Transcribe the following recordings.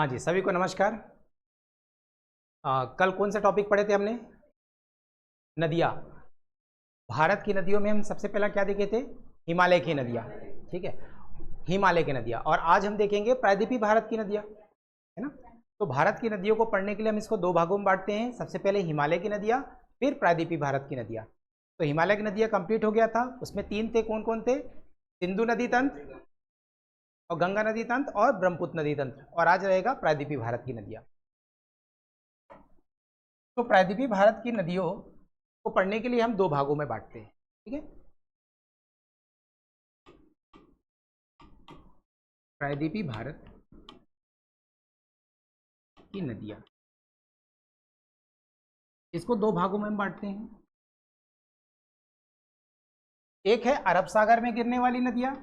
हाँ जी, सभी को नमस्कार। कल कौन सा टॉपिक पढ़े थे हमने? नदियाँ। भारत की नदियों में हम सबसे पहला क्या देखे थे? हिमालय की नदियाँ। ठीक है, हिमालय की नदियाँ। और आज हम देखेंगे प्रायद्वीपीय भारत की नदियाँ, है ना। तो भारत की नदियों को पढ़ने के लिए हम इसको दो भागों में बांटते हैं। सबसे पहले हिमालय की नदियाँ, फिर प्रायद्वीपीय भारत की नदियाँ। तो हिमालय की नदियाँ कंप्लीट हो गया था, उसमें तीन थे। कौन कौन थे? सिंधु नदी तंत्र, और गंगा नदी तंत्र, और ब्रह्मपुत्र नदी तंत्र। और आज रहेगा प्रायद्वीपीय भारत की नदियाँ। तो प्रायद्वीपीय भारत की नदियों को पढ़ने के लिए हम दो भागों में बांटते हैं। ठीक है, प्रायद्वीपीय भारत की नदियां, इसको दो भागों में हम बांटते हैं। एक है अरब सागर में गिरने वाली नदियां,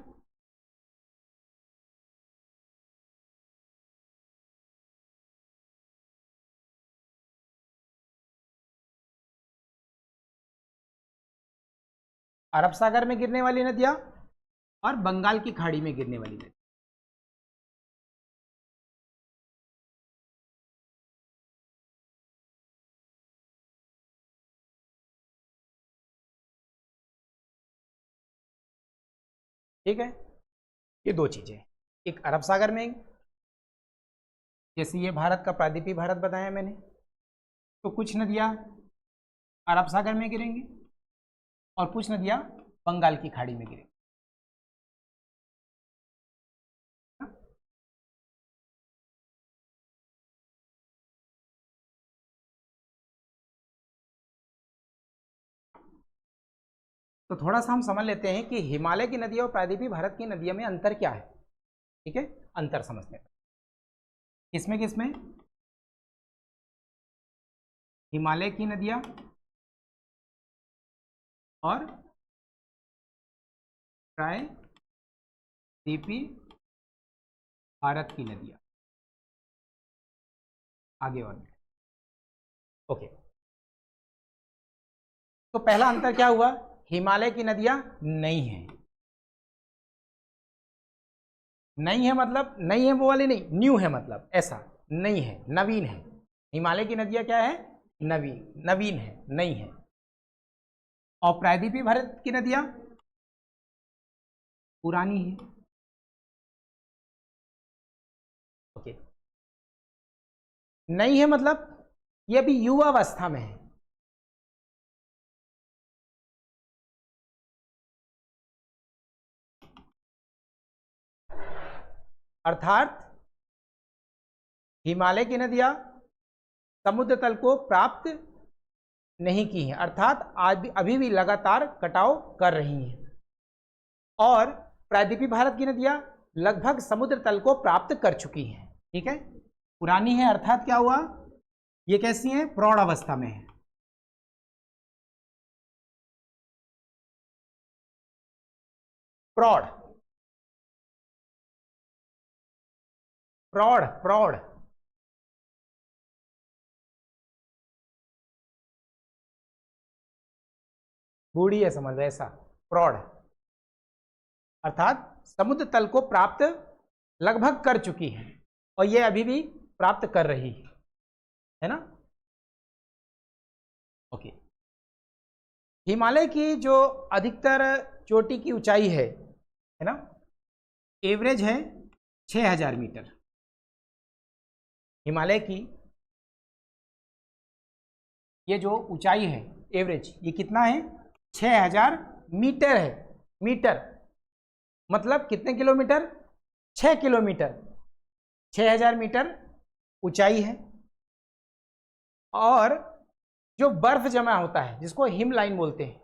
अरब सागर में गिरने वाली नदियां, और बंगाल की खाड़ी में गिरने वाली नदियां। ठीक है, ये दो चीजें, एक अरब सागर में, जैसे ये भारत का प्रायद्वीपीय भारत बताया मैंने, तो कुछ नदियां अरब सागर में गिरेंगी और कुछ नदियां बंगाल की खाड़ी में गिरेंगी। तो थोड़ा सा हम समझ लेते हैं कि हिमालय की नदियां और प्रायद्वीपीय भारत की नदियों में अंतर क्या है। ठीक है, अंतर समझते हैं। किसमें किसमें? हिमालय की नदियां और प्रायद्वीपीय भारत की नदियां। आगे और ओके। तो पहला अंतर क्या हुआ? हिमालय की नदियां नई हैं। नई है मतलब नई है वो वाली नहीं, न्यू है मतलब ऐसा, नई है, नवीन है। हिमालय की नदियां क्या है? नवीन है, नई है। और प्रायद्वीपीय भारत की नदियां पुरानी है। ओके, नई है मतलब ये अभी युवा अवस्था में है। अर्थात हिमालय की नदियां समुद्र तल को प्राप्त नहीं की हैं, अर्थात आज भी अभी भी लगातार कटाव कर रही हैं। और प्रायद्वीपीय भारत की नदियां लगभग समुद्र तल को प्राप्त कर चुकी हैं। ठीक है, पुरानी है अर्थात क्या हुआ? ये कैसी हैं? प्रौढ़ अवस्था में है। प्रौढ़, प्रौढ़, प्रौढ़। बूढ़ी है समझ लो ऐसा, प्रौढ़ अर्थात समुद्र तल को प्राप्त लगभग कर चुकी है, और ये अभी भी प्राप्त कर रही है ना। ओके, हिमालय की जो अधिकतर चोटी की ऊंचाई है ना, एवरेज है 6000 मीटर। हिमालय की ये जो ऊंचाई है एवरेज, ये कितना है? 6000 मीटर है। मीटर मतलब कितने किलोमीटर? 6 किलोमीटर। 6000 मीटर ऊंचाई है। और जो बर्फ जमा होता है जिसको हिम लाइन बोलते हैं,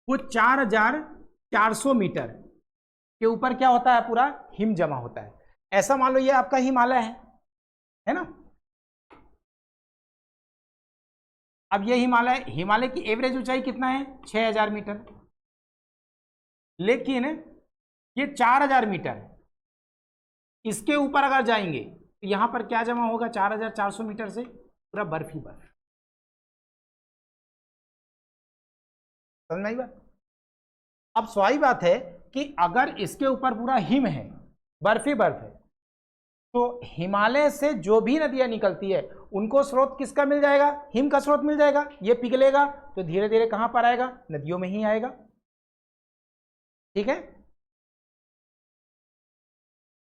वो 4400 मीटर के ऊपर क्या होता है? पूरा हिम जमा होता है। ऐसा मान लो ये आपका हिमालय है ना। अब ये हिमालय की एवरेज ऊंचाई कितना है? 6000 मीटर। लेकिन ये 4000 मीटर, इसके ऊपर अगर जाएंगे तो यहां पर क्या जमा होगा? 4400 मीटर से पूरा बर्फ ही बर्फ। समझ में आई बात? अब स्वाभाविक बात है कि अगर इसके ऊपर पूरा हिम है, बर्फ ही बर्फ है, तो हिमालय से जो भी नदियां निकलती है उनको स्रोत किसका मिल जाएगा? हिम का स्रोत मिल जाएगा। ये पिघलेगा तो धीरे धीरे कहां पर आएगा? नदियों में ही आएगा। ठीक है,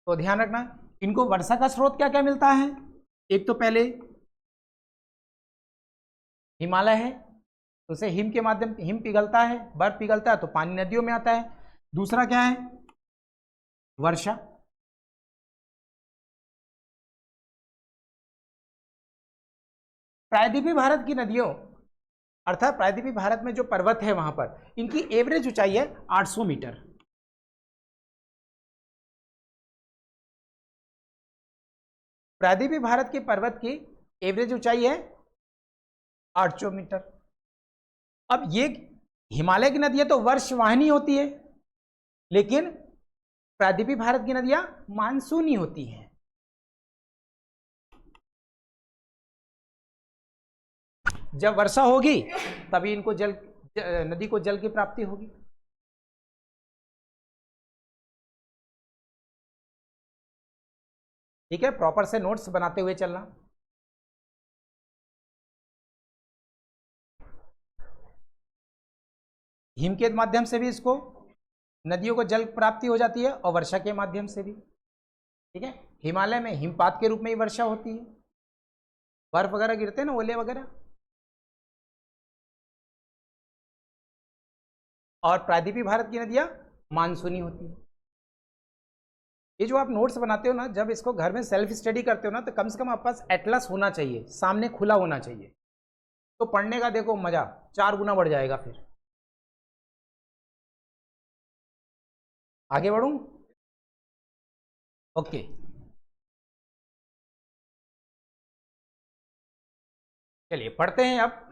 तो ध्यान रखना इनको वर्षा का स्रोत क्या क्या मिलता है। एक तो पहले हिमालय है, तो उसे हिम के माध्यम, हिम पिघलता है, बर्फ पिघलता है तो पानी नदियों में आता है। दूसरा क्या है? वर्षा। प्रायद्वीपीय भारत की नदियों, अर्थात प्रायद्वीपीय भारत में जो पर्वत है वहां पर इनकी एवरेज ऊंचाई है 800 मीटर। प्रायद्वीपीय भारत के पर्वत की एवरेज ऊंचाई है 800 मीटर। अब ये हिमालय की नदियां तो वर्षवाहिनी होती है, लेकिन प्रायद्वीपीय भारत की नदियां मानसूनी होती हैं। जब वर्षा होगी तभी इनको जल, नदी को जल की प्राप्ति होगी। ठीक है, प्रॉपर से नोट्स बनाते हुए चलना। हिम के माध्यम से भी इसको नदियों को जल प्राप्ति हो जाती है और वर्षा के माध्यम से भी। ठीक है, हिमालय में हिमपात के रूप में ही वर्षा होती है, बर्फ वगैरह गिरते हैं ना, ओले वगैरह। और प्रायद्वीपीय भारत की नदियां मानसूनी होती है। ये जो आप नोट्स बनाते हो ना, जब इसको घर में सेल्फ स्टडी करते हो ना, तो कम से कम आपके पास एटलस होना चाहिए, सामने खुला होना चाहिए, तो पढ़ने का देखो मजा 4 गुना बढ़ जाएगा। फिर आगे बढ़ूं? ओके, चलिए पढ़ते हैं अब।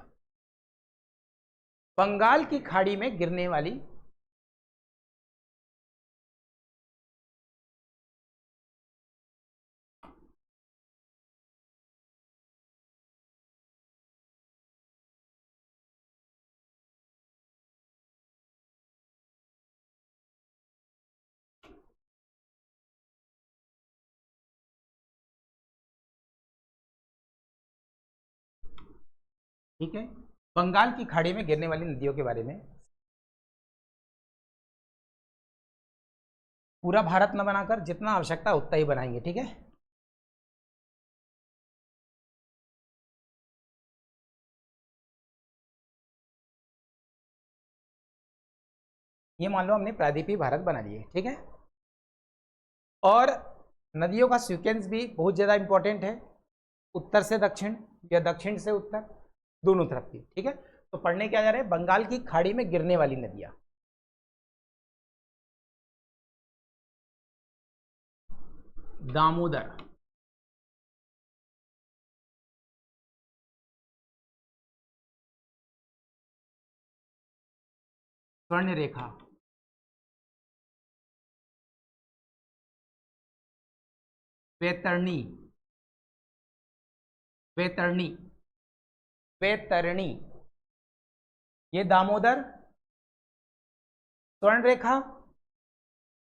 बंगाल की खाड़ी में गिरने वाली, ठीक है, बंगाल की खाड़ी में गिरने वाली नदियों के बारे में पूरा भारत न बनाकर जितना आवश्यकता उतना ही बनाएंगे। ठीक है, ये मान लो हमने प्रायद्वीपीय भारत बना लिए। ठीक है, और नदियों का सीक्वेंस भी बहुत ज़्यादा इंपॉर्टेंट है, उत्तर से दक्षिण या दक्षिण से उत्तर, दोनों तरफ की। ठीक है, तो पढ़ने क्या जा रहे हैं? बंगाल की खाड़ी में गिरने वाली नदियां। दामोदर, स्वर्ण रेखा, वैतरणी, वैतरणी, वैतरणी, ये दामोदर, स्वर्ण रेखा,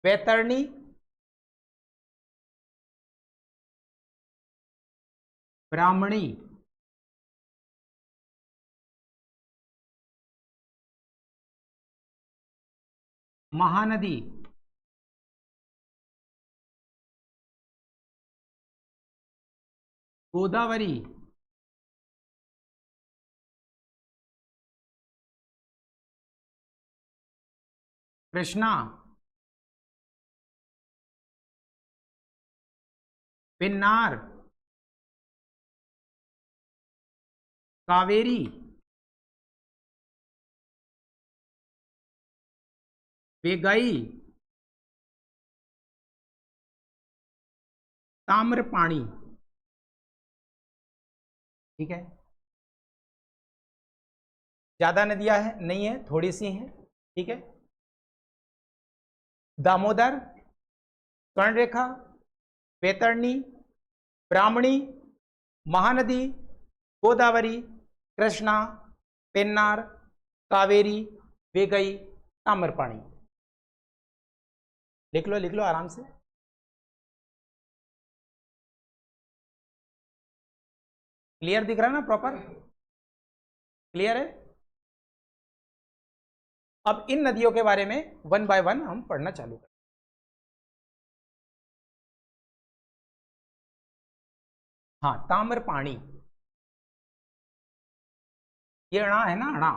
वैतरणी, ब्राह्मणी, महानदी, गोदावरी, कृष्णा, पेन्नार, कावेरी, वेगाई, ताम्रपाणी। ठीक है, ज्यादा नदियां हैं नहीं है, थोड़ी सी हैं। ठीक है, दामोदर, स्वर्णरेखा, वैतरणी, ब्राह्मणी, महानदी, गोदावरी, कृष्णा, पेन्नार, कावेरी, वेगई, ताम्रपाणी। लिख लो लिख लो आराम से। क्लियर दिख रहा है ना, प्रॉपर क्लियर है। अब इन नदियों के बारे में वन बाय वन हम पढ़ना चालू करें। हाँ, ताम्रपाणी, ये अणा है ना, अणा,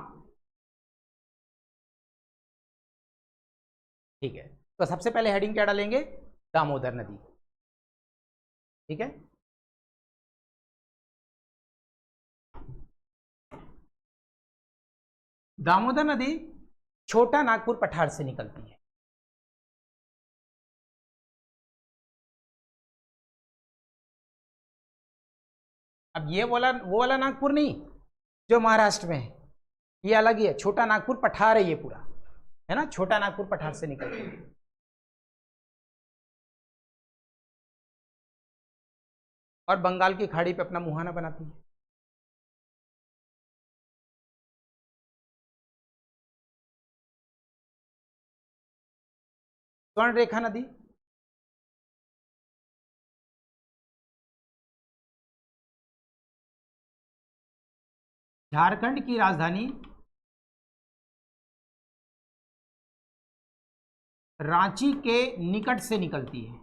ठीक है। तो सबसे पहले हेडिंग क्या डालेंगे, दामोदर नदी, ठीक है। दामोदर नदी छोटा नागपुर पठार से निकलती है। अब ये वो वाला नागपुर नहीं जो महाराष्ट्र में है, ये अलग ही है, छोटा नागपुर पठार है ये पूरा, है ना, छोटा नागपुर पठार से निकलती है। और बंगाल की खाड़ी पे अपना मुहाना बनाती है। स्वर्ण रेखा नदी, झारखंड की राजधानी रांची के निकट से निकलती है।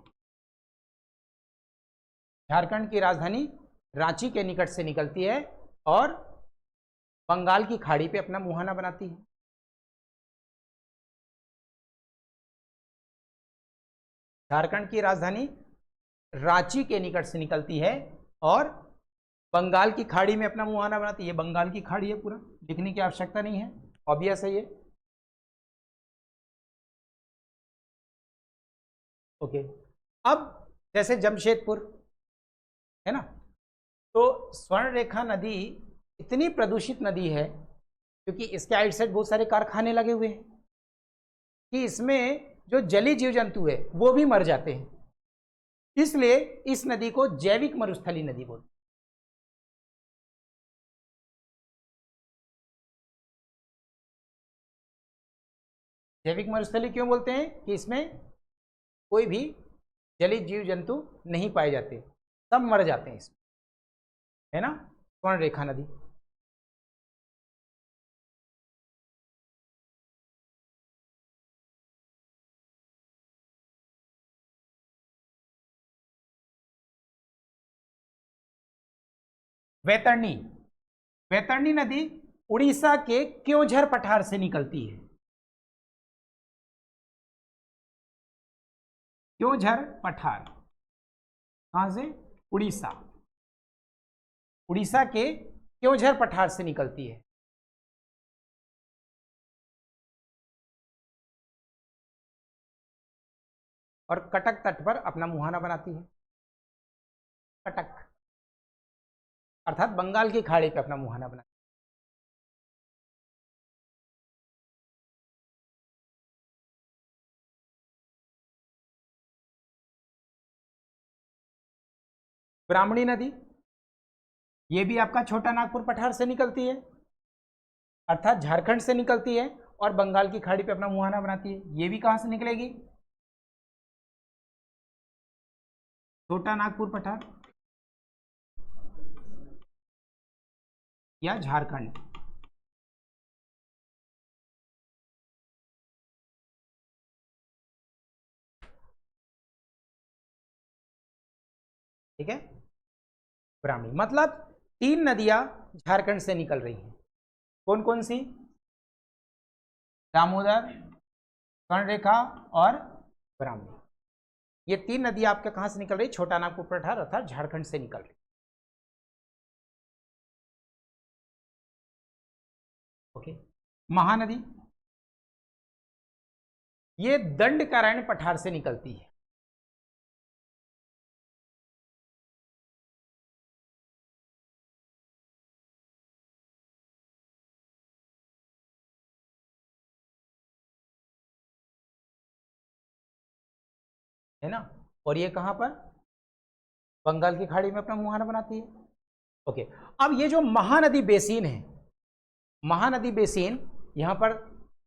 झारखंड की राजधानी रांची के निकट से निकलती है और बंगाल की खाड़ी पे अपना मुहाना बनाती है। झारखंड की राजधानी रांची के निकट से निकलती है और बंगाल की खाड़ी में अपना मुहाना बनाती है। ये बंगाल की खाड़ी है, पूरा लिखने की आवश्यकता नहीं है, ऑब्वियस है ये। ओके, अब जैसे जमशेदपुर है ना, तो स्वर्ण रेखा नदी इतनी प्रदूषित नदी है क्योंकि इसके आइड साइड बहुत सारे कारखाने लगे हुए हैं कि इसमें जो जलीय जीव जंतु है वो भी मर जाते हैं, इसलिए इस नदी को जैविक मरुस्थली नदी बोलते हैं। जैविक मरुस्थली क्यों बोलते हैं कि इसमें कोई भी जलीय जीव जंतु नहीं पाए जाते, सब मर जाते हैं इसमें, है ना, स्वर्ण रेखा नदी। वैतरणी, वैतरणी नदी उड़ीसा के क्योंझर पठार से निकलती है। क्योंझर पठार कहां से, उड़ीसा, उड़ीसा के क्योंझर पठार से निकलती है। और कटक तट पर अपना मुहाना बनाती है। कटक अर्थात बंगाल की खाड़ी पर अपना मुहाना बनाती है। ब्राह्मणी नदी, ये भी आपका छोटा नागपुर पठार से निकलती है, अर्थात झारखंड से निकलती है और बंगाल की खाड़ी पे अपना मुहाना बनाती है। ये भी कहां से निकलेगी, छोटा नागपुर पठार या झारखंड। ठीक है, ब्राह्मणी मतलब 3 नदियां झारखंड से निकल रही हैं। कौन कौन सी, दामोदर, स्वर्णरेखा और ब्राह्मणी। ये 3 नदियां आपके कहां से निकल रही, छोटा नागपुर पठार अर्थात झारखंड से निकल रही। ओके, महानदी, ये दंडकारण्य पठार से निकलती है ना, और ये कहां पर, बंगाल की खाड़ी में अपना मुहाना बनाती है। ओके, अब ये जो महानदी बेसिन है, महानदी बेसिन, यहां पर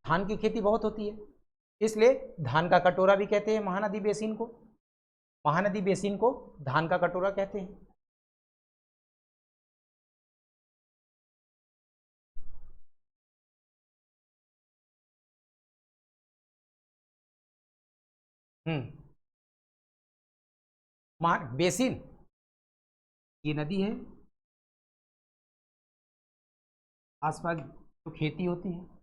धान की खेती बहुत होती है, इसलिए धान का कटोरा भी कहते हैं महानदी बेसिन को। महानदी बेसिन को धान का कटोरा कहते हैं। बेसिन, ये नदी है, आसपास जो खेती होती है।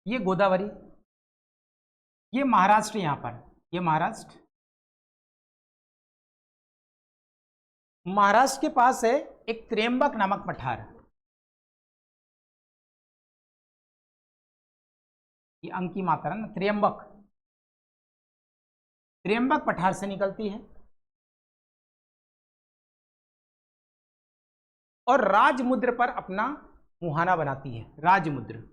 ये गोदावरी, ये महाराष्ट्र, यहां पर ये महाराष्ट्र, महाराष्ट्र के पास है एक त्र्यंबक नामक पठार। ये अंक की मात्रा ना, त्र्यंबक, त्र्यंबक पठार से निकलती है और राजमुद्र पर अपना मुहाना बनाती है। राजमुद्र,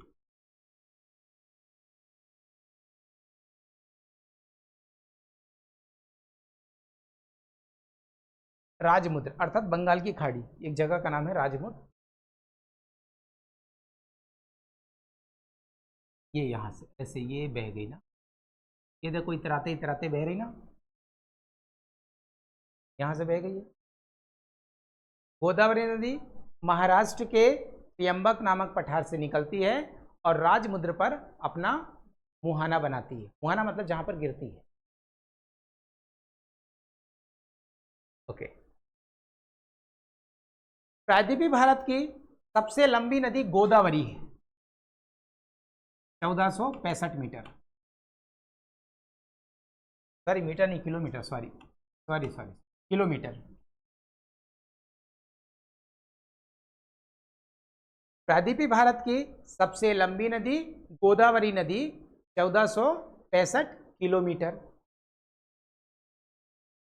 राजमुद्र अर्थात बंगाल की खाड़ी, एक जगह का नाम है राजमुद्र। ये यहां से ऐसे ये बह गई ना, ये देखो इतराते इतराते बह रही ना, यहां से बह गई है। गोदावरी नदी महाराष्ट्र के त्र्यंबक नामक पठार से निकलती है और राजमुद्र पर अपना मुहाना बनाती है। मुहाना मतलब जहां पर गिरती है। ओके। प्रायद्वीपीय भारत की सबसे लंबी नदी गोदावरी है, 1465 मीटर। सॉरी मीटर नहीं, kilometre, sorry sorry sorry, kilometre. प्रायद्वीपीय भारत की सबसे लंबी नदी गोदावरी नदी, 1465 किलोमीटर।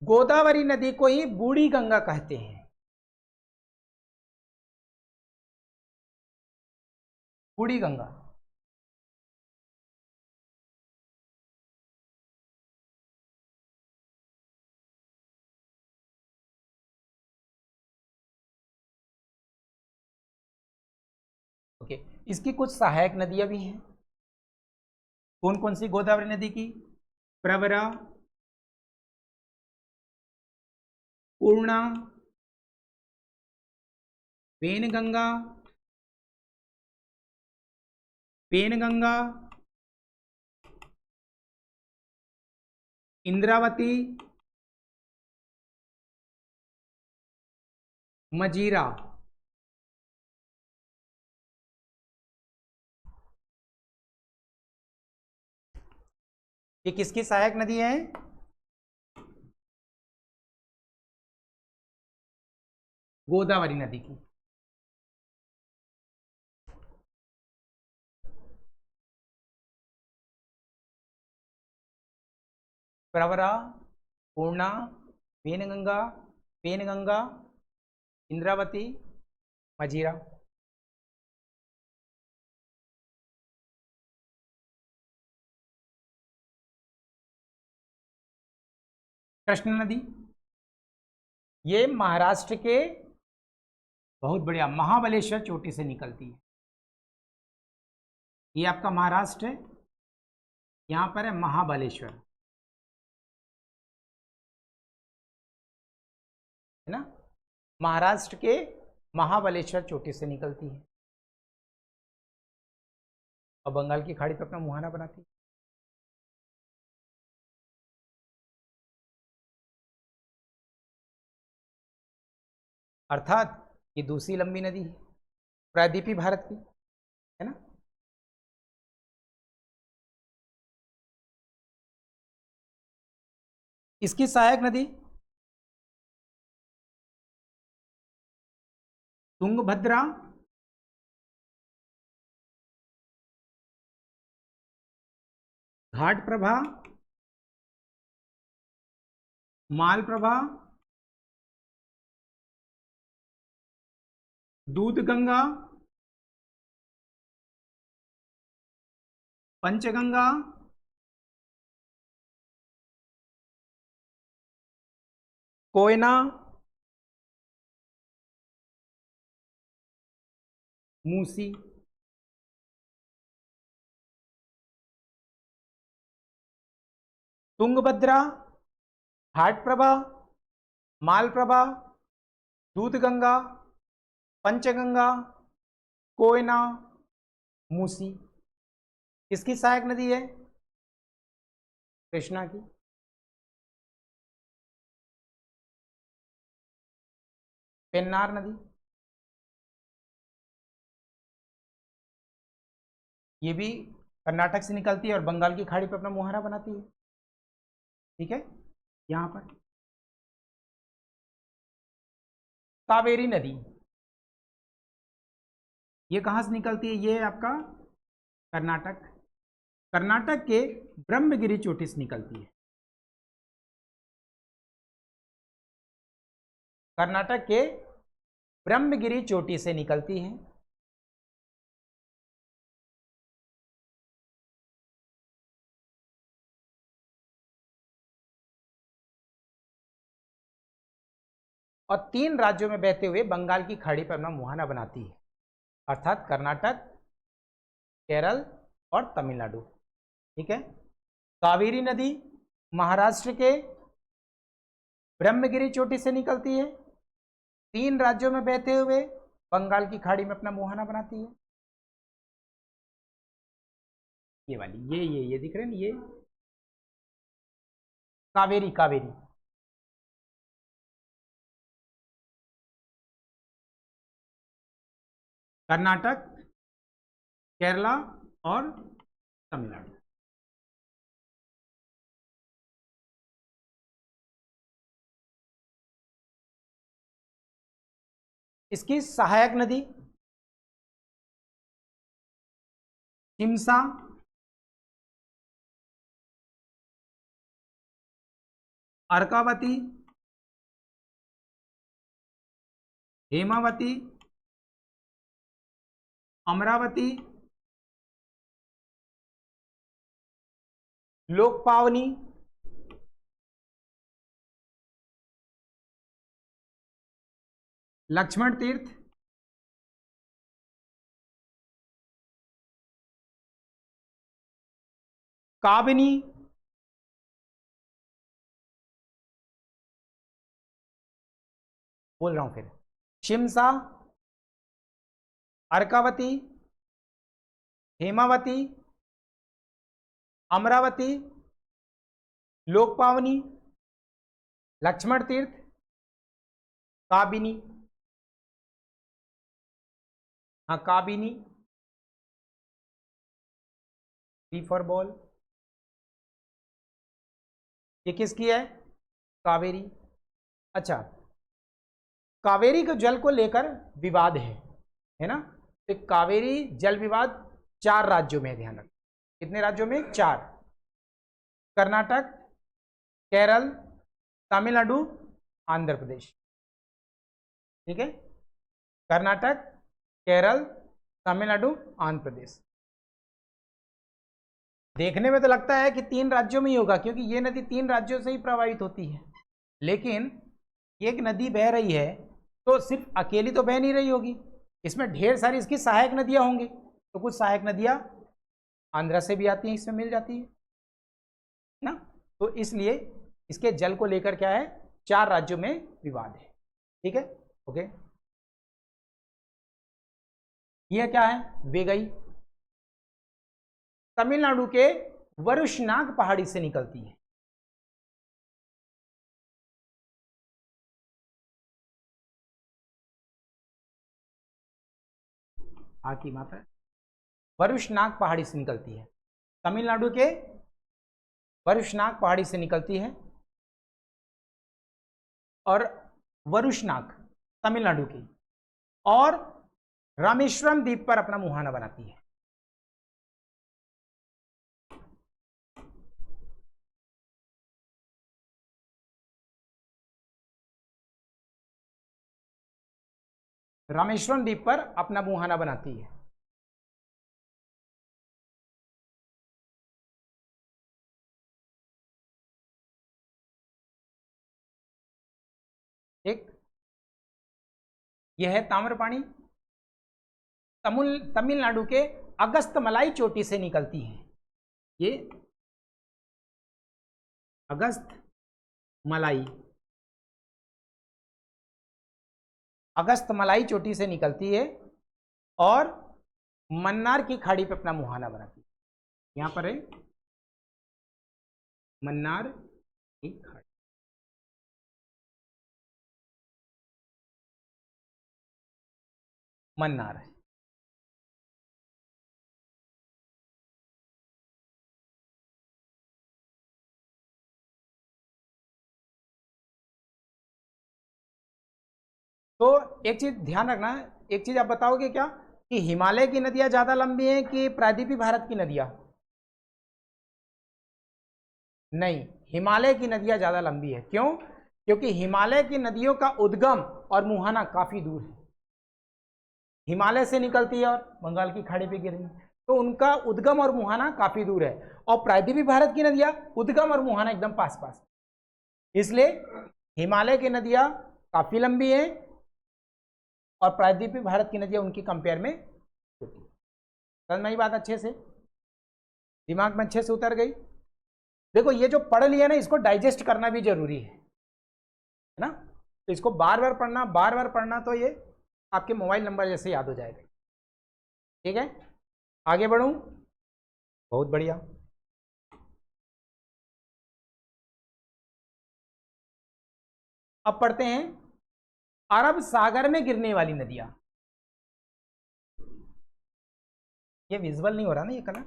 गोदावरी नदी को ही बूढ़ी गंगा कहते हैं। बूढ़ी गंगा, ओके। इसकी कुछ सहायक नदियां भी हैं। कौन कौन सी गोदावरी नदी की? प्रवरा, पूर्णा, पेनगंगा, पेनगंगा, इंद्रावती, मजीरा। ये किसकी सहायक नदी है? गोदावरी नदी की। प्रवरा, पूर्णा, पेनगंगा, पेनगंगा, इंद्रावती, मजीरा। कृष्ण नदी, ये महाराष्ट्र के बहुत बढ़िया महाबलेश्वर चोटी से निकलती है। ये आपका महाराष्ट्र है, यहां पर है महाबलेश्वर, है ना। महाराष्ट्र के महाबलेश्वर चोटी से निकलती है और बंगाल की खाड़ी पर अपना मुहाना बनाती है। अर्थात ये दूसरी लंबी नदी है प्रायद्वीपीय भारत की, है ना। इसकी सहायक नदी तुंगभद्रा, घाटप्रभा, मालप्रभा, दूधगंगा, पंचगंगा, कोयना, मूसी। तुंगभद्रा, घाटप्रभा, मालप्रभा, दूधगंगा, पंचगंगा, कोयना, मूसी। किसकी सहायक नदी है? कृष्णा की। पेन्नार नदी, ये भी कर्नाटक से निकलती है और बंगाल की खाड़ी पर अपना मुहाना बनाती है। ठीक है, यहां पर कावेरी नदी, ये कहां से निकलती है? ये है आपका कर्नाटक, कर्नाटक के ब्रह्मगिरी चोटी से निकलती है। कर्नाटक के ब्रह्मगिरी चोटी से निकलती है। और 3 राज्यों में बहते हुए बंगाल की खाड़ी पर अपना मुहाना बनाती है, अर्थात कर्नाटक, केरल और तमिलनाडु। ठीक है, कावेरी नदी महाराष्ट्र के ब्रह्मगिरी चोटी से निकलती है, 3 राज्यों में बहते हुए बंगाल की खाड़ी में अपना मुहाना बनाती है। ये वाली, ये दिख रहे हैं, ये कावेरी, कावेरी। कर्नाटक, केरला और तमिलनाडु। इसकी सहायक नदी शिमसा, अर्कावती, हेमावती, अमरावती, लोकपावनी, लक्ष्मण तीर्थ, काबिनी, बोल रहा हूं फिर, शिमसा, अर्कावती, हेमावती, अमरावती, लोकपावनी, लक्ष्मण तीर्थ, काबिनी। हाँ, काबिनी, बी फॉर बॉल। ये किसकी है? कावेरी। अच्छा, कावेरी के जल को लेकर विवाद है ना? तो कावेरी जल विवाद 4 राज्यों में, ध्यान रखें। कितने राज्यों में? 4। कर्नाटक, केरल, तमिलनाडु, आंध्र प्रदेश। ठीक है, कर्नाटक, केरल, तमिलनाडु, आंध्र प्रदेश। देखने में तो लगता है कि 3 राज्यों में ही होगा, क्योंकि ये नदी 3 राज्यों से ही प्रभावित होती है, लेकिन एक नदी बह रही है तो सिर्फ अकेली तो बह नहीं रही होगी, इसमें ढेर सारी इसकी सहायक नदियां होंगी। तो कुछ सहायक नदियां आंध्र से भी आती हैं, इसमें मिल जाती है ना। तो इसलिए इसके जल को लेकर क्या है, 4 राज्यों में विवाद है। ठीक है, ओके। यह क्या है? वेगई, तमिलनाडु के वरुशनाग पहाड़ी से निकलती है। की मात्रा वरुशनाग पहाड़ी से निकलती है, तमिलनाडु के वरुशनाग पहाड़ी से निकलती है, और वरुशनाग तमिलनाडु की, और रामेश्वरम द्वीप पर अपना मुहाना बनाती है। रामेश्वरम द्वीप पर अपना मुहाना बनाती है। एक यह है ताम्रपाणी, तमिलनाडु के अगस्त मलाई चोटी से निकलती है। ये अगस्त मलाई, अगस्त मलाई चोटी से निकलती है और मन्नार की खाड़ी पे अपना मुहाना बनाती है। यहां पर है मन्नार की खाड़ी, मन्नार है। तो एक चीज ध्यान रखना, एक चीज आप बताओगे क्या कि हिमालय की नदियां ज्यादा लंबी हैं कि प्रायद्वीपीय भारत की नदियां? नहीं, हिमालय की नदियां ज्यादा लंबी है। क्यों? क्योंकि हिमालय की नदियों का उद्गम और मुहाना काफी दूर है, हिमालय से निकलती है और बंगाल की खाड़ी पे गिर रही है, तो उनका उद्गम और मुहाना काफी दूर है। और प्रायद्वीपीय भारत की नदियां उद्गम और मुहाना एकदम पास पास, इसलिए हिमालय की नदियां काफी लंबी हैं और प्रायद्वीपीय भारत की नदियां उनकी कंपेयर में छोटी। समझ में आई बात अच्छे से? दिमाग में अच्छे से उतर गई? देखो ये जो पढ़ लिया ना, इसको डाइजेस्ट करना भी जरूरी है ना, तो इसको बार बार पढ़ना, बार बार पढ़ना, तो ये आपके मोबाइल नंबर जैसे याद हो जाएगा। ठीक है, आगे बढ़ूं? बहुत बढ़िया। अब पढ़ते हैं अरब सागर में गिरने वाली नदियां। ये विजुअल नहीं हो रहा ना ये कलर?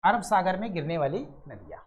अरब सागर में गिरने वाली नदियां।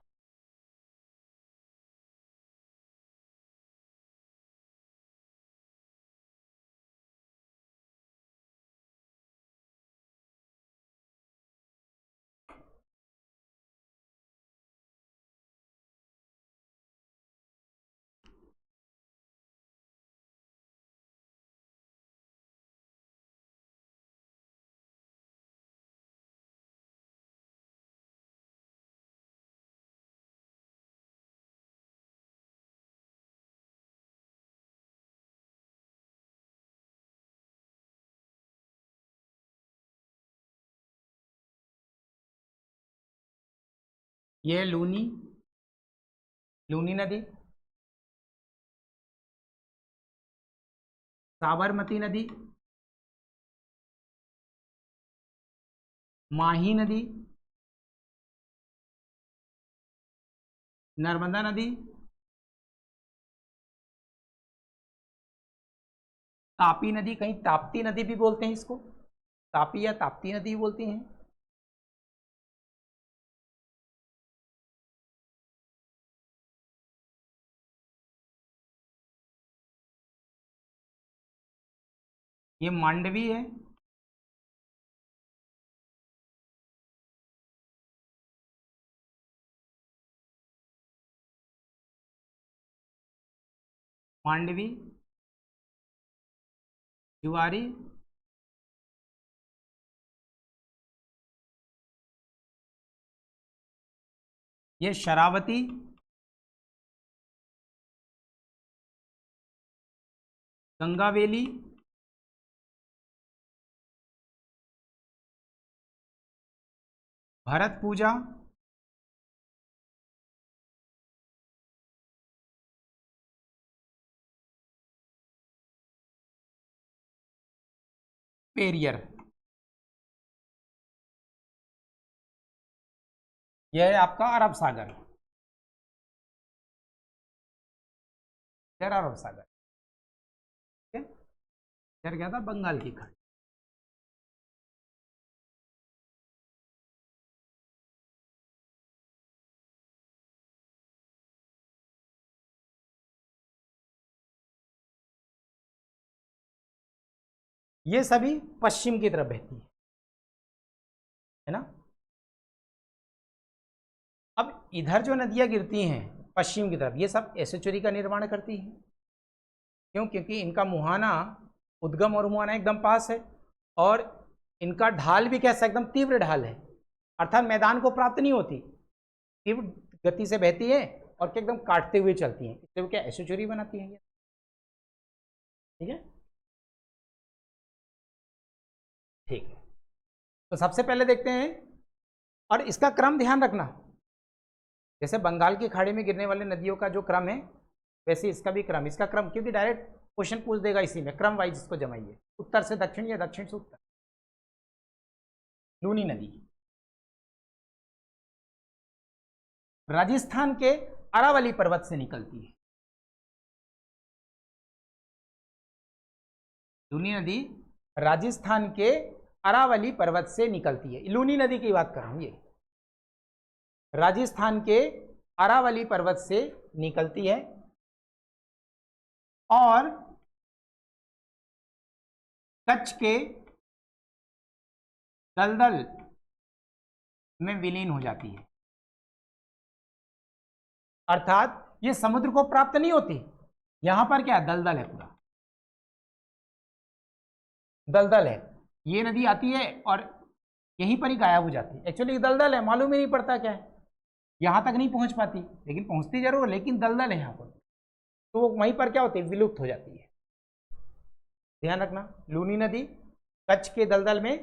ये लूनी, लूनी नदी, साबरमती नदी, माही नदी, नर्मदा नदी, तापी नदी, कहीं ताप्ती नदी भी बोलते हैं इसको, तापी या ताप्ती नदी बोलती हैं। ये मांडवी है, मांडवी, जुआरी, ये शरावती, गंगावेली, भरत पूजा, पेरियर। यह है आपका अरब सागर, अरब सागर। ठीक है, इधर क्या था? बंगाल की खाड़ी। ये सभी पश्चिम की तरफ बहती है ना। अब इधर जो नदियां गिरती हैं पश्चिम की तरफ, ये सब एसेचुरी का निर्माण करती हैं। क्यों? क्योंकि इनका मुहाना, उद्गम और मुहाना एकदम पास है और इनका ढाल भी कैसा? एकदम तीव्र ढाल है, अर्थात मैदान को प्राप्त नहीं होती, तीव्र गति से बहती है और क्या एकदम काटते हुए चलती हैं, इससे वो क्या एस्चुरी बनाती हैं। ठीक है, ठीक है। तो सबसे पहले देखते हैं, और इसका क्रम ध्यान रखना, जैसे बंगाल की खाड़ी में गिरने वाले नदियों का जो क्रम है वैसे इसका भी क्रम, इसका क्रम, क्योंकि डायरेक्ट क्वेश्चन पूछ देगा इसी में, क्रम वाइज इसको जमाइए, उत्तर से दक्षिण या दक्षिण से उत्तर। लूनी नदी राजस्थान के अरावली पर्वत से निकलती है। लूनी नदी राजस्थान के अरावली पर्वत से निकलती है। लूनी नदी की बात कर रहा हूं, ये राजस्थान के अरावली पर्वत से निकलती है और कच्छ के दलदल में विलीन हो जाती है। अर्थात ये समुद्र को प्राप्त नहीं होती, यहां पर क्या दलदल है, पूरा दलदल है। ये नदी आती है और यहीं पर ही गायब हो जाती है। एक्चुअली दलदल है, मालूम ही नहीं पड़ता क्या है, यहां तक नहीं पहुंच पाती, लेकिन पहुंचती जरूर, लेकिन दलदल है यहां पर, तो वो वहीं पर क्या होती है, विलुप्त हो जाती है। ध्यान रखना, लूनी नदी कच्छ के दलदल में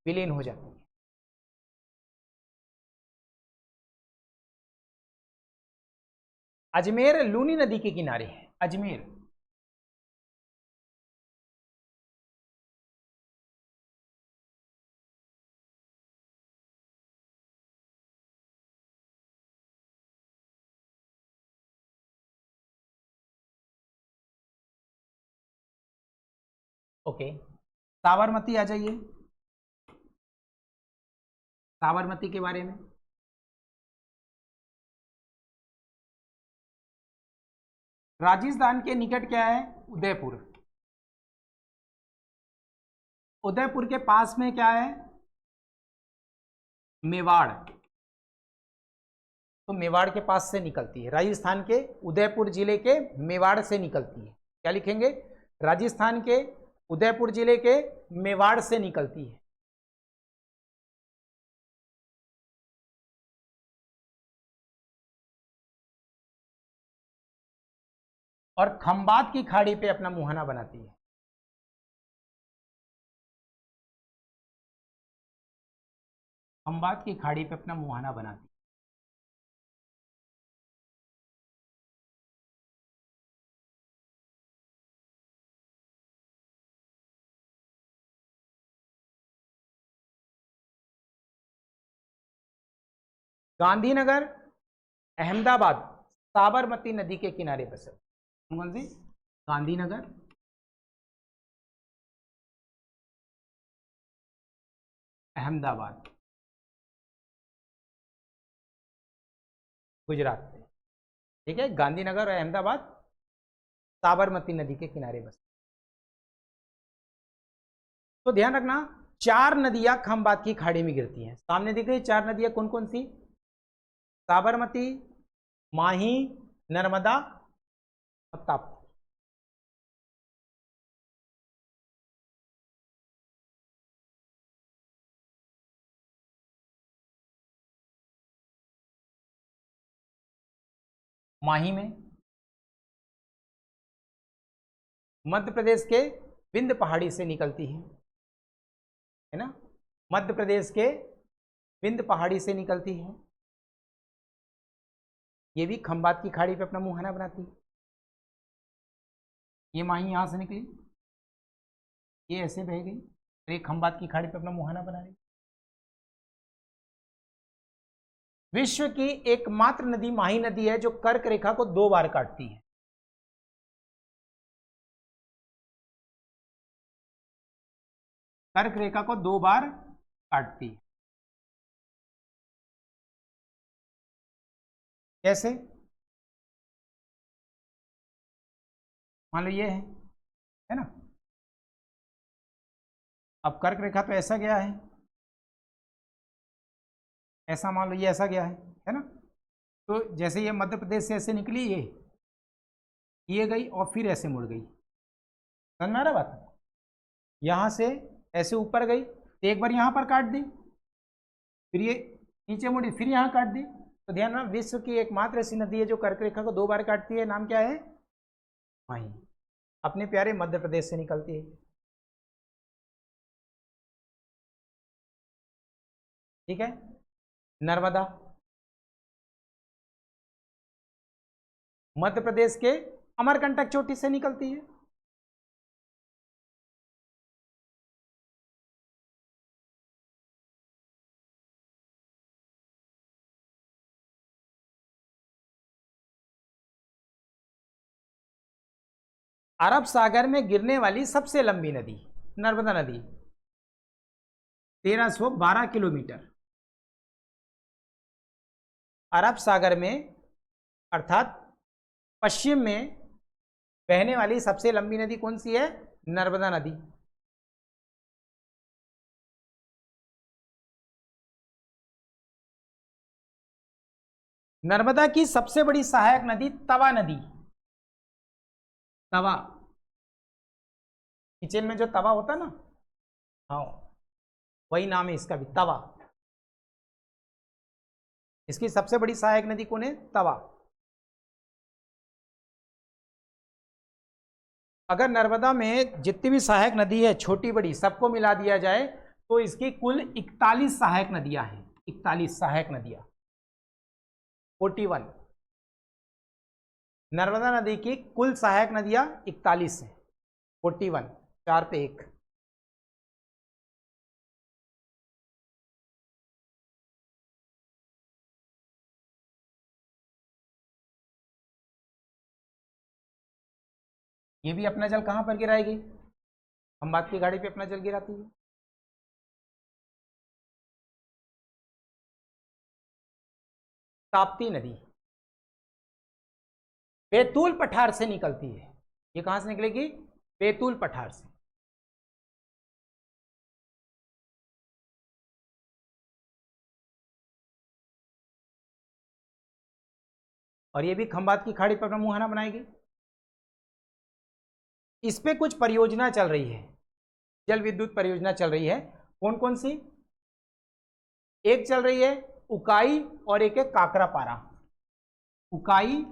विलीन हो जाती है। अजमेर लूनी नदी के किनारे है, अजमेर। ओके, साबरमती आ जाइए, साबरमती के बारे में। राजस्थान के निकट क्या है, उदयपुर। उदयपुर के पास में क्या है, मेवाड़। तो मेवाड़ के पास से निकलती है, राजस्थान के उदयपुर जिले के मेवाड़ से निकलती है। क्या लिखेंगे, राजस्थान के उदयपुर जिले के मेवाड़ से निकलती है। और खंबात की खाड़ी पे अपना मुहाना बनाती है। खंबात की खाड़ी पे अपना मुहाना बनाती है। गांधीनगर, अहमदाबाद साबरमती नदी के किनारे बसे। कौन सी, गांधीनगर, अहमदाबाद, गुजरात में। ठीक है, गांधीनगर और अहमदाबाद साबरमती नदी के किनारे बसे। तो ध्यान रखना, 4 नदियां खंबात की खाड़ी में गिरती हैं। सामने दिख रही 4 नदियां कौन कौन सी, साबरमती, माही, नर्मदा और ताप्ती। माही में मध्य प्रदेश के विंध्य पहाड़ी से निकलती है ना, मध्य प्रदेश के विंध्य पहाड़ी से निकलती है। ये भी खंबात की खाड़ी पे अपना मुहाना बनाती है। ये माही यहां से निकली, ये ऐसे बह गई और ये खंबात की खाड़ी पे अपना मुहाना बना रही। विश्व की एकमात्र नदी माही नदी है जो कर्क रेखा को 2 बार काटती है। कर्क रेखा को 2 बार काटती है। कैसे, मान लो ये है ना, अब कर्क रेखा तो ऐसा गया है, ऐसा मान लो ये ऐसा गया है ना। तो जैसे ये मध्य प्रदेश से ऐसे निकली, ये गई और फिर ऐसे मुड़ गई, समझ में आ रहा बात, यहां से ऐसे ऊपर गई तो एक बार यहां पर काट दी, फिर ये नीचे मुड़ी, फिर यहां काट दी, तो ध्यान रखना, विश्व की एकमात्र ऐसी नदी है जो कर्क रेखा को 2 बार काटती है, नाम क्या है? माही। अपने प्यारे मध्य प्रदेश से निकलती है। ठीक है। नर्मदा मध्य प्रदेश के अमरकंटक चोटी से निकलती है। अरब सागर में गिरने वाली सबसे लंबी नदी नर्मदा नदी, 1312 किलोमीटर। अरब सागर में अर्थात पश्चिम में बहने वाली सबसे लंबी नदी कौन सी है? नर्मदा नदी। नर्मदा की सबसे बड़ी सहायक नदी तवा नदी। तवा, किचन में जो तवा होता ना, हाँ वही नाम है इसका भी, तवा। इसकी सबसे बड़ी सहायक नदी कौन है? तवा। अगर नर्मदा में जितनी भी सहायक नदी है छोटी बड़ी सबको मिला दिया जाए तो इसकी कुल 41 सहायक नदियां हैं। 41 सहायक नदियां, 41। नर्मदा नदी की कुल सहायक नदियां 41 हैं, 41, 4 पे 1। ये भी अपना जल कहां पर गिराएगी? खंबात की गाड़ी पे अपना जल गिराती है। ताप्ती नदी बैतूल पठार से निकलती है। ये कहां से निकलेगी? बैतूल पठार से। और ये भी खंबात की खाड़ी पर अपना मुहाना बनाएगी। इस पे कुछ परियोजना चल रही है, जल विद्युत परियोजना चल रही है। कौन कौन सी? एक चल रही है उकाई और एक है काकरापारा। उकाई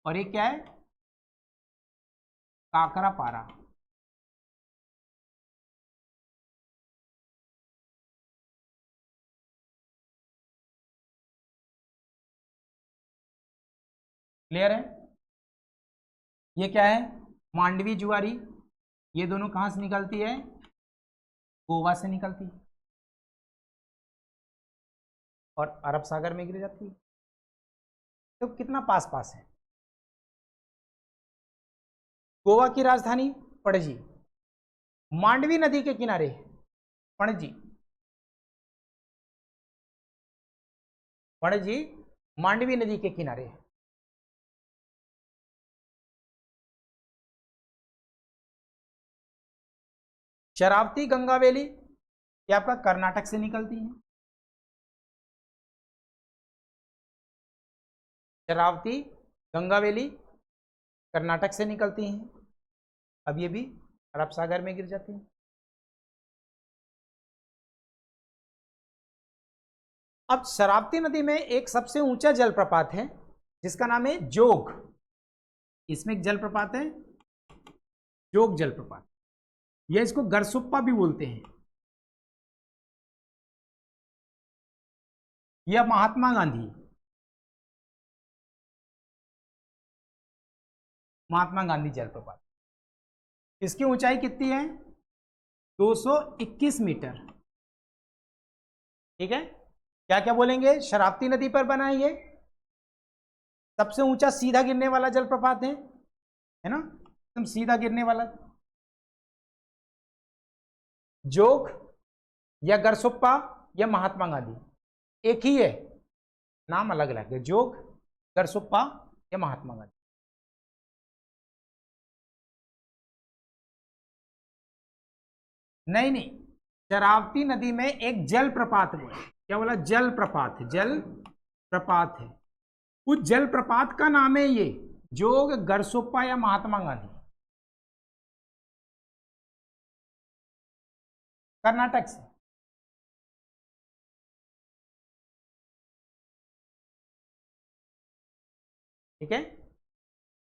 और एक क्या है? काकरापारा। क्लियर है? ये क्या है? मांडवी जुआरी। ये दोनों कहां से निकलती है? गोवा से निकलती है और अरब सागर में गिर जाती है। तो कितना पास पास है। गोवा की राजधानी पणजी, मांडवी नदी के किनारे पणजी। पणजी मांडवी नदी के किनारे। शरावती गंगावेली ये आपका कर्नाटक से निकलती है। शरावती गंगावेली कर्नाटक से निकलती हैं। अब ये भी अरब सागर में गिर जाती हैं। अब शरावती नदी में एक सबसे ऊंचा जलप्रपात है जिसका नाम है जोग। इसमें एक जलप्रपात है जोग जलप्रपात, यह इसको गरसुप्पा भी बोलते हैं। यह महात्मा गांधी जलप्रपात। इसकी ऊंचाई कितनी है? 221 मीटर। ठीक है। क्या क्या बोलेंगे? शरावती नदी पर बना है ये, सबसे ऊंचा सीधा गिरने वाला जलप्रपात है ना, एकदम सीधा गिरने वाला। जोग या गरसुप्पा या महात्मा गांधी एक ही है, नाम अलग अलग है। जोग, गरसुप्पा या महात्मा गांधी। नहीं नहीं, शरावती नदी में एक जल प्रपात है। क्या बोला? जल प्रपात है, जल प्रपात है। उस जल प्रपात का नाम है ये जोग, गरसुप्पा या महात्मा गांधी। कर्नाटक से। ठीक है,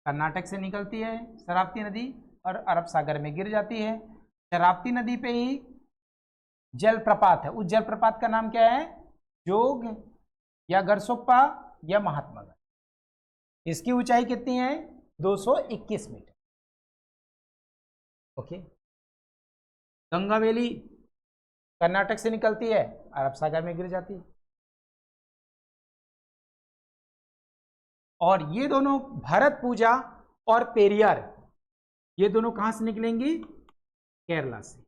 कर्नाटक से निकलती है शरावती नदी और अरब सागर में गिर जाती है। शरावती नदी पे ही जलप्रपात है, उस जलप्रपात का नाम क्या है, जोग या गरसोप्पा या महात्मागढ़। इसकी ऊंचाई कितनी है, 221 metre. Okay, Ganga valley Karnataka से निकलती है, अरब सागर में गिर जाती है। और ये दोनों भरतपुजा और पेरियार, ये दोनों कहां से निकलेंगी, केरला से,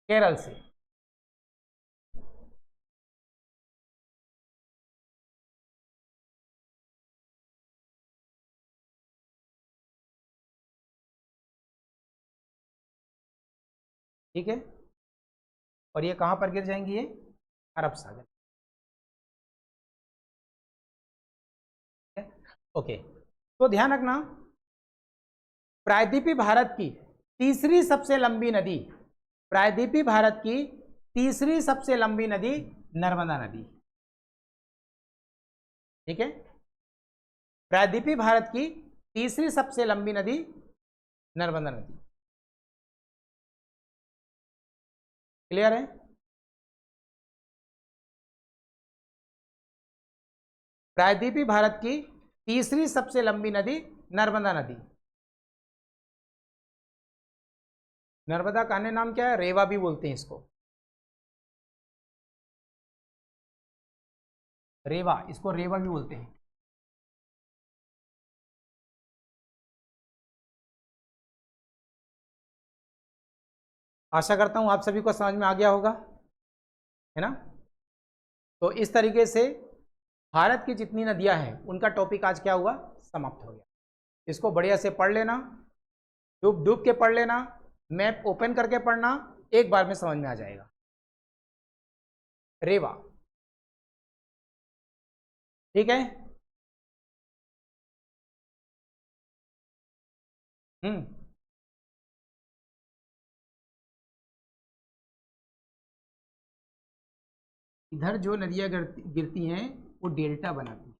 केरल से। ठीक है, और ये कहां पर गिर जाएंगी, ये अरब सागर। ओके, तो ध्यान रखना, प्रायद्वीपीय भारत की तीसरी सबसे लंबी नदी, प्रायद्वीपीय भारत की तीसरी सबसे लंबी नदी नर्मदा नदी। ठीक है, प्रायद्वीपीय भारत की तीसरी सबसे लंबी नदी नर्मदा नदी। क्लियर है, प्रायद्वीपीय भारत की तीसरी सबसे लंबी नदी नर्मदा नदी। नर्मदा का अन्य नाम क्या है, रेवा भी बोलते हैं इसको, रेवा, इसको रेवा भी बोलते हैं। आशा करता हूं आप सभी को समझ में आ गया होगा, है ना। तो इस तरीके से भारत की जितनी नदियां हैं उनका टॉपिक आज क्या हुआ, समाप्त हो गया। इसको बढ़िया से पढ़ लेना, डूब डूब के पढ़ लेना, मैप ओपन करके पढ़ना, एक बार में समझ में आ जाएगा। रेवा, ठीक है। इधर जो नदियां गिरती हैं वो डेल्टा बनाती हैं।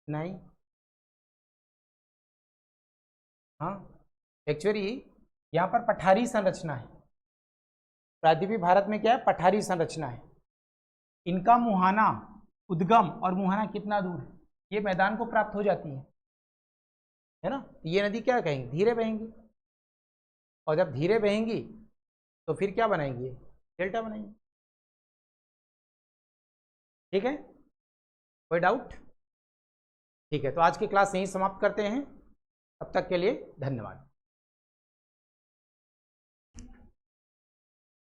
नहीं, हाँ, एक्चुअली यहाँ पर पठारी संरचना है। प्रायद्वीपीय भारत में क्या है, पठारी संरचना है। इनका मुहाना, उद्गम और मुहाना कितना दूर है, ये मैदान को प्राप्त हो जाती है ना। ये नदी क्या कहेंगे, धीरे बहेंगी, और जब धीरे बहेंगी तो फिर क्या बनाएंगी, डेल्टा बनाएंगी। ठीक है, कोई डाउट, ठीक है। तो आज की क्लास यहीं समाप्त करते हैं, तब तक के लिए धन्यवाद।